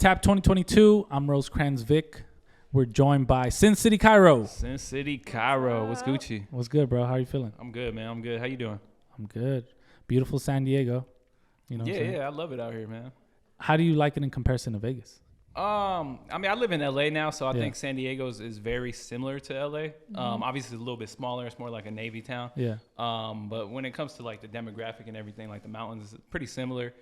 Tap2022. I'm Rosecrans Vic. We're joined by Sin City Cairo. Sin City Cairo. What's Gucci? What's good, bro? How are you feeling? I'm good, man. I'm good. How you doing? I'm good. Beautiful San Diego. You know what I'm saying? Yeah. I love it out here, man. How do you like it in comparison to Vegas? I mean, I live in LA now, so I think San Diego is very similar to LA. Obviously, it's a little bit smaller. It's more like a Navy town. Yeah. But when it comes to like the demographic and everything, like the mountains, it's pretty similar.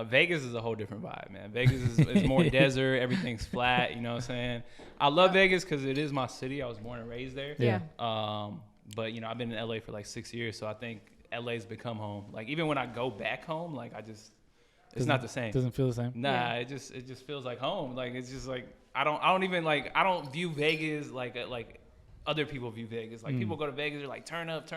Vegas is a whole different vibe, man. Vegas is more desert. Everything's flat. You know what I'm saying? I love Vegas because it is my city. I was born and raised there. Yeah. But you know, I've been in LA for like 6 years, so I think LA's become home. Like even when I go back home, like it's not the same. Doesn't feel the same. Nah, it just feels like home. Like it's just like I don't view Vegas like other people view Vegas. Like people go to Vegas, they're like turn up.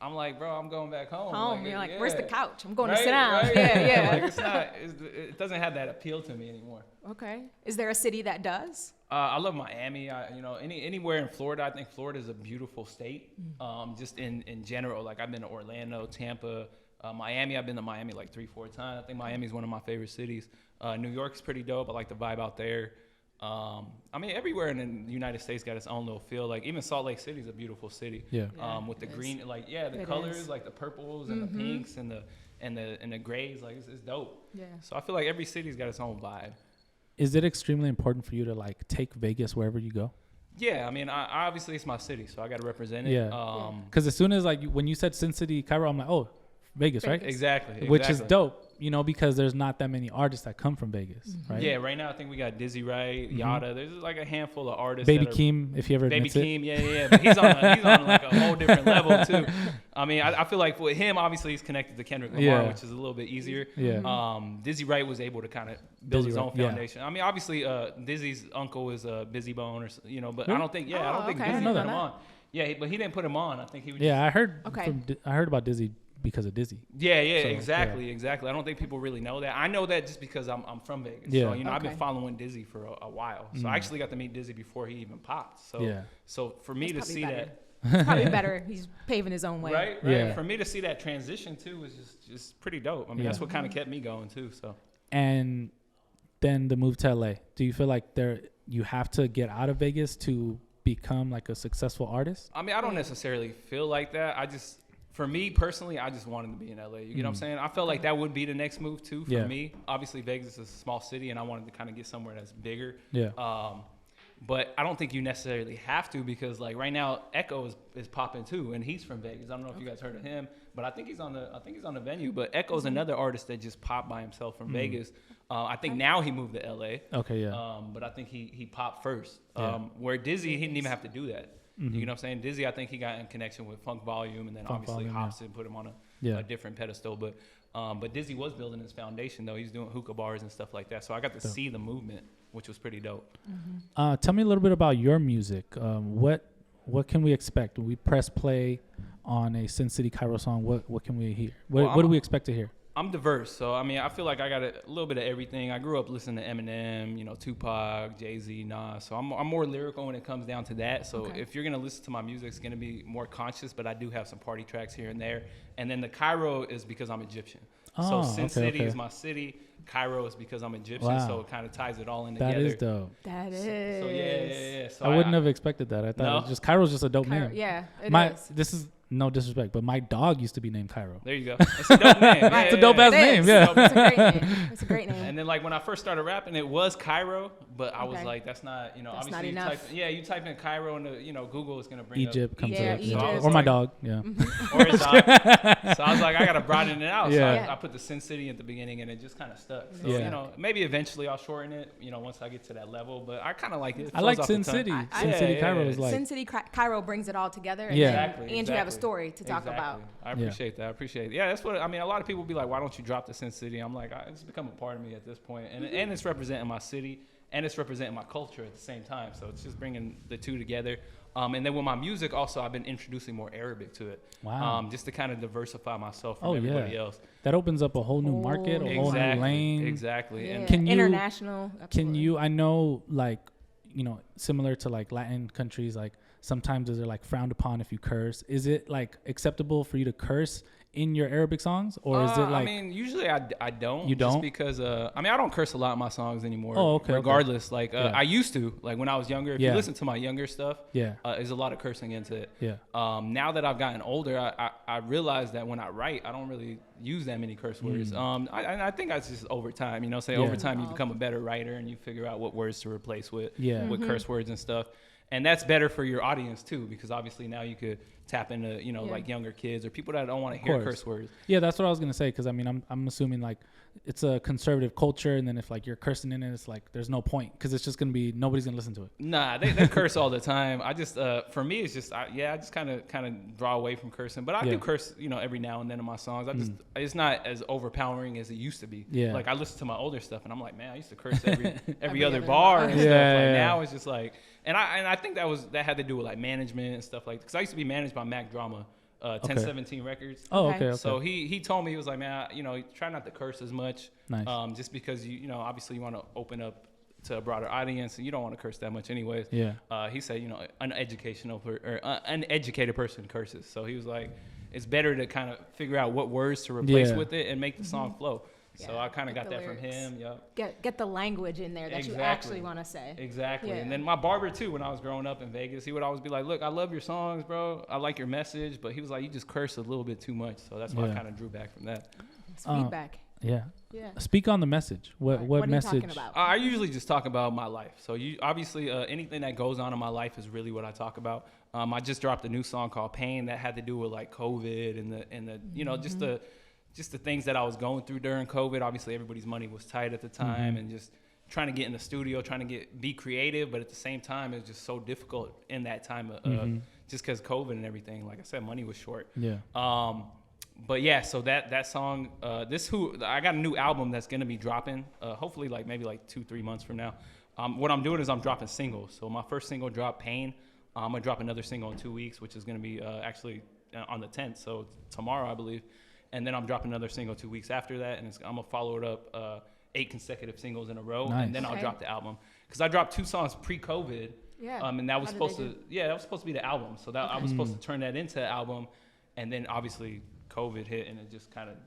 I'm like, bro, I'm going back home. You're like, where's the couch? I'm going to sit down. Right? Yeah. Like it doesn't have that appeal to me anymore. Okay. Is there a city that does? I love Miami. Anywhere in Florida. I think Florida is a beautiful state. Just in general, like I've been to Orlando, Tampa, Miami. I've been to Miami like 3-4 times. I think Miami is one of my favorite cities. New York's pretty dope. I like the vibe out there. I mean, everywhere in the United States got its own little feel. Like even Salt Lake City is a beautiful city. Yeah. With the green, the colors, like the purples and the pinks and the grays, like it's dope. Yeah. So I feel like every city's got its own vibe. Is it extremely important for you to like take Vegas wherever you go? Yeah, I mean, obviously it's my city, so I got to represent it. Yeah. Because as soon as like when you said Sin City, Cairo, I'm like, oh, Vegas, right? Exactly. Which is dope. You know, because there's not that many artists that come from Vegas, right? Yeah, right now I think we got Dizzy Wright, Yada. There's like a handful of artists. Baby Keem, if you ever admits it. Baby Keem, yeah. But he's on like a whole different level too. I mean, I feel like with him, obviously he's connected to Kendrick Lamar, which is a little bit easier. Yeah. Dizzy Wright was able to kind of build his own foundation. I mean, obviously Dizzy's uncle is Busy Bone, but I don't think Dizzy put him on. Yeah, but he didn't put him on. I think he was. Yeah, I heard about Dizzy. Because of Dizzy. Yeah, so, exactly. I don't think people really know that. I know that just because I'm from Vegas. Yeah. So, I've been following Dizzy for a while. So I actually got to meet Dizzy before he even popped. So for me to see that. It's probably better. He's paving his own way. Right. Yeah. For me to see that transition too was just pretty dope. I mean, that's what kind of kept me going too. So. And then the move to LA. Do you feel like you have to get out of Vegas to become like a successful artist? I mean, I don't necessarily feel like that. For me personally, I just wanted to be in LA. You know what I'm saying? I felt like that would be the next move too for me. Obviously, Vegas is a small city, and I wanted to kind of get somewhere that's bigger. Yeah. But I don't think you necessarily have to because like right now, Echo is popping too, and he's from Vegas. I don't know if you guys heard of him, but I think he's on the venue. But Echo's another artist that just popped by himself from Vegas. I think now he moved to LA. Okay. Yeah. But I think he popped first. Where Dizzy, he didn't even have to do that. You know what I'm saying? Dizzy, I think he got in connection with Funk Volume, and then obviously Hobson put him on a different pedestal. But Dizzy was building his foundation, though. He's doing hookah bars and stuff like that. So I got to see the movement, which was pretty dope. Tell me a little bit about your music. What can we expect? When we press play on a Sin City Cairo song, what can we hear? What do we expect to hear? I'm diverse, so I mean, I feel like I got a little bit of everything. I grew up listening to Eminem, Tupac, Jay-Z, Nas. So I'm more lyrical when it comes down to that. So if you're gonna listen to my music, it's gonna be more conscious. But I do have some party tracks here and there. And then the Cairo is because I'm Egyptian. So Sin City is my city. Cairo is because I'm Egyptian, so it kind of ties it all in together. That is dope. That is. So yeah. So I wouldn't have expected that. I thought Cairo's just a dope name. Yeah, This is no disrespect, but my dog used to be named Cairo. There you go. It's a dope name. It's a dope ass name. Yeah. It's a great name. It's a great name. And then like when I first started rapping, it was Cairo, but I was like, that's not, that's obviously not enough. you type in Cairo into, Google is gonna bring Egypt up comes up. Egypt. Or my dog. Yeah. Or his dog. So I was like, I gotta broaden it out. So I put the Sin City at the beginning, and it just kind of stuck. So maybe eventually I'll shorten it, once I get to that level. But I kind of like it. I like Sin City. Sin City Cairo is like. Sin City Cairo brings it all together. And you have a story to talk about. I appreciate that. Yeah, that's what I mean. A lot of people be like, "Why don't you drop the Sin City?" I'm like, it's become a part of me at this point, and it's representing my city, and it's representing my culture at the same time. So it's just bringing the two together. And then with my music, also, I've been introducing more Arabic to it. Wow. Just to kind of diversify myself from everybody else. That opens up a whole new market, a whole new lane. Exactly. Yeah. And international. Absolutely. I know, like, similar to like Latin countries, like sometimes they're like frowned upon if you curse. Is it like acceptable for you to curse in your Arabic songs, or is it like? I mean, usually I don't. You don't? Just because I mean, I don't curse a lot in my songs anymore. Oh, okay. Regardless, like I used to, like when I was younger. If you listen to my younger stuff, there's a lot of cursing into it. Yeah. Now that I've gotten older, I realize that when I write, I don't really use that many curse words. I think that's just over time. You know, over time you become a better writer and you figure out what words to replace with curse words and stuff. And that's better for your audience too, because obviously now you could tap into, you know, like younger kids or people that don't want to hear curse words. Yeah, that's what I was gonna say, because I mean, I'm assuming like it's a conservative culture, and then if like you're cursing in it, it's like there's no point, because it's just gonna be nobody's gonna listen to it. Nah, they curse all the time. I just for me it's just I just kind of draw away from cursing, but I do curse, you know, every now and then in my songs. I just it's not as overpowering as it used to be. Yeah, like I listen to my older stuff and I'm like, man, I used to curse every other bar and stuff. Like now it's just like. And I think that had to do with like management and stuff like, because I used to be managed by Mac Drama, 1017 Records. Oh, okay. So he told me, he was like, man, you know, try not to curse as much. Nice. Just because you know, obviously you want to open up to a broader audience and you don't want to curse that much anyways. Yeah. He said, you know, uneducated person curses. So he was like, it's better to kind of figure out what words to replace with it and make the song flow. Yeah, so I kind of got that lyrics from him. Yep. Get the language in there that you actually want to say. Exactly. Yeah. And then my barber too, when I was growing up in Vegas, he would always be like, "Look, I love your songs, bro. I like your message," but he was like, "You just curse a little bit too much." So that's why I kind of drew back from that. It's feedback. Yeah. Speak on the message. What message? Are you talking about? I usually just talk about my life. So obviously anything that goes on in my life is really what I talk about. I just dropped a new song called "Pain" that had to do with like COVID and the you know just the things that I was going through during COVID. Obviously, everybody's money was tight at the time, and just trying to get in the studio, trying to be creative, but at the same time, it was just so difficult in that time, just because COVID and everything. Like I said, money was short. Yeah. But yeah, so that song, I got a new album that's gonna be dropping, hopefully like maybe like 2-3 months from now. What I'm doing is I'm dropping singles. So my first single dropped, "Pain." I'm gonna drop another single in 2 weeks, which is gonna be actually on the 10th, so tomorrow, I believe. And then I'm dropping another single 2 weeks after that, and I'm gonna follow it up 8 consecutive singles in a row, and then I'll drop the album. Because I dropped 2 songs pre-COVID, and that was supposed to be the album. So that I was supposed to turn that into an album, and then obviously COVID hit, and it just kind of.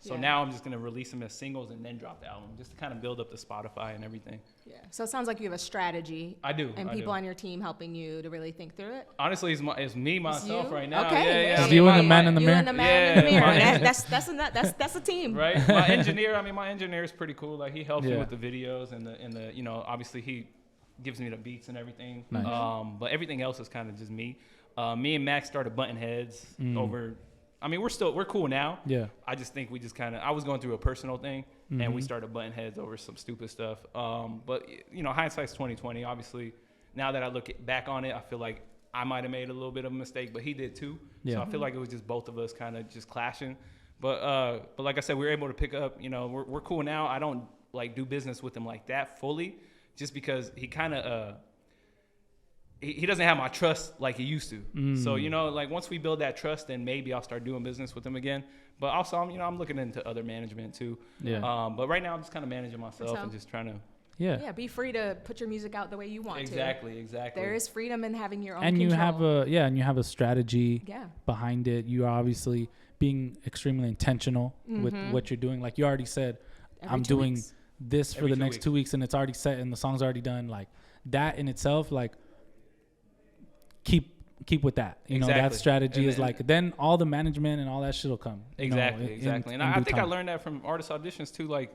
So now I'm just gonna release them as singles and then drop the album, just to kind of build up the Spotify and everything. Yeah. So it sounds like you have a strategy. I do. And people on your team helping you to really think through it. Honestly, it's me myself right now. Okay. Yeah. You and the man in the mirror. You and the man in the mirror. That's a team. Right. My engineer is pretty cool. Like he helps me with the videos and the you know, obviously he gives me the beats and everything. Nice. But everything else is kind of just me. Me and Max started butting heads over. I mean, we're cool now. Yeah. I just think we just I was going through a personal thing, and we started butting heads over some stupid stuff. But you know, hindsight's 20/20. Obviously, now that I look back on it, I feel like I might have made a little bit of a mistake, but he did too. Yeah. So I feel like it was just both of us kind of just clashing. But like I said, we were able to pick up. You know, we're cool now. I don't like do business with him like that fully, just because he kind of he doesn't have my trust like he used to. So, you know, like once we build that trust, then maybe I'll start doing business with him again. But also, I'm looking into other management too. Yeah. But right now I'm just kind of managing myself and just trying to. Yeah. Be free to put your music out the way you want to. Exactly. There is freedom in having your own and control. You have a strategy behind it. You are obviously being extremely intentional with what you're doing. Like you already said, I'm doing this for the next 2 weeks and it's already set and the song's already done. Like that in itself, like, keep with that. You know, that strategy is like, then all the management and all that shit will come. Exactly. And I think I learned that from artist auditions too. Like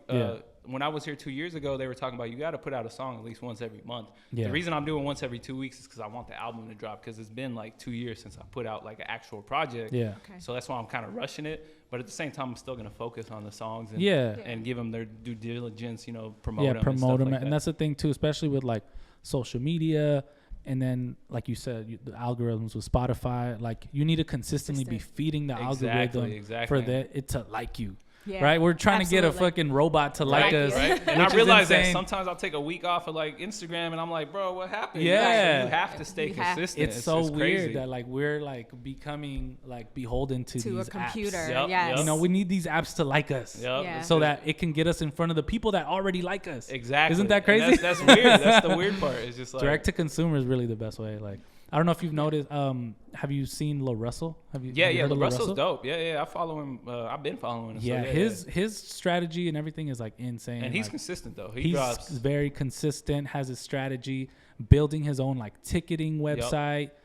when I was here 2 years ago, they were talking about you got to put out a song at least once every month. Yeah. The reason I'm doing once every 2 weeks is because I want the album to drop, because it's been like 2 years since I put out like an actual project. Yeah. Okay. So that's why I'm kind of rushing it. But at the same time, I'm still going to focus on the songs and give them their due diligence, you know, promote them. And that's the thing too, especially with like social media. And then, like you said, the algorithms with Spotify, like you need to consistently be feeding the algorithm for it to like you. Yeah, right? We're trying to get a fucking robot to like us. Right? And I realize that sometimes I'll take a week off of like Instagram and I'm like, bro, what happened? Yeah. You have to stay consistent. It's so weird that like we're like becoming like beholden to these a computer. Apps. Yes. You know, we need these apps to like us so that it can get us in front of the people that already like us. Exactly. Isn't that crazy? That's weird. That's the weird part. It's just like direct to consumer is really the best way. Like I don't know if you've noticed. Have you seen La Russell? Have you? Yeah. La Russell's dope. Yeah. I follow him. I've been following him. Yeah, so his strategy and everything is like insane. And he's consistent though. He's very consistent. Has his strategy, building his own like ticketing website. Yep.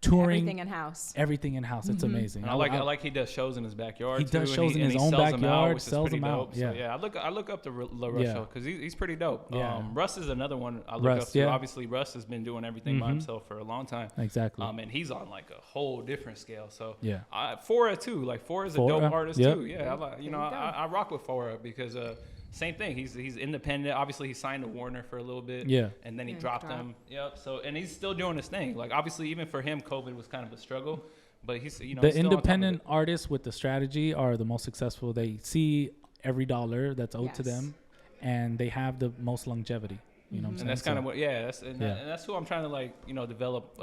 Touring everything in house. It's amazing. And I like he does shows in his backyard. He does shows in his own backyard. Sells them out. Yeah. So yeah, I look up to La Russ show because he's pretty dope. Yeah. Russ is another one I look up to. Yeah. Obviously, Russ has been doing everything by himself for a long time. Exactly. And he's on like a whole different scale. So yeah. Fora too. Like Fora is a dope artist too. Yeah. I rock with Fora because. Same thing. He's independent. Obviously, he signed to Warner for a little bit. Yeah. And then he dropped them. Yep. So and he's still doing his thing. Like obviously, even for him, COVID was kind of a struggle. But he's the independent artists with the strategy are the most successful. They see every dollar that's owed to them, and they have the most longevity. You know what I'm saying? And that's kind of what, and that's who I'm trying to develop,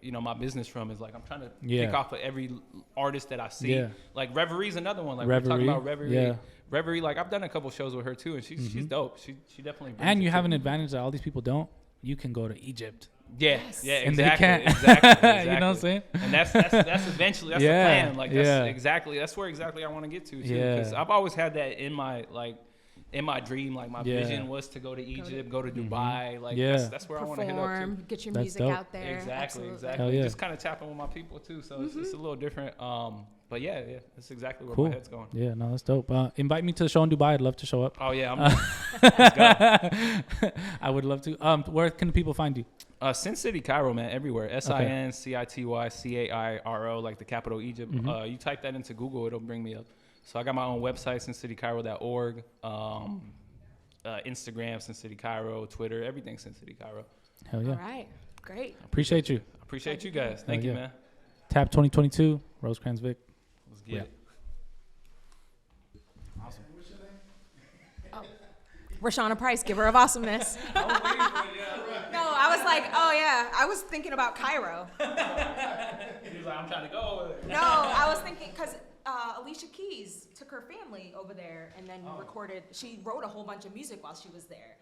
my business from is like, I'm trying to pick off of every artist that I see. Yeah. Like Reverie's another one. Like we're talking about Reverie. Yeah. Reverie, like I've done a couple shows with her too, and she's dope. She definitely. And you have an advantage that all these people don't. You can go to Egypt. Yeah, and exactly, they can't. exactly. You know what I'm saying? And that's eventually the plan. Like that's where exactly I want to get to too. Because I've always had that in my dream, like my vision was to go to Egypt, go to Dubai, like that's where I want to hit up to. Get your music out there. Exactly. Yeah. Just kind of tapping with my people too, so it's a little different. But yeah, that's exactly where my head's going. Yeah, no, that's dope. Invite me to the show in Dubai. I'd love to show up. Oh yeah, let's go. I would love to. Where can people find you? Sin City Cairo, man, everywhere. SINCITYCAIRO, like the capital Egypt. You type that into Google, it'll bring me up. So I got my own website, sincitycairo.org, Instagram, Sin City Cairo, Twitter, everything Sin City Cairo. Hell yeah. All right, great. Appreciate you. I appreciate you guys. Thank you, man. Tap2022, Rosecrans Vic. Let's get it. Awesome. Oh, Rashana Price, giver of awesomeness. No, I was like, oh yeah, I was thinking about Cairo. He was like, I'm trying to go. No, I was thinking because Alicia Keys took her family over there and then recorded. She wrote a whole bunch of music while she was there.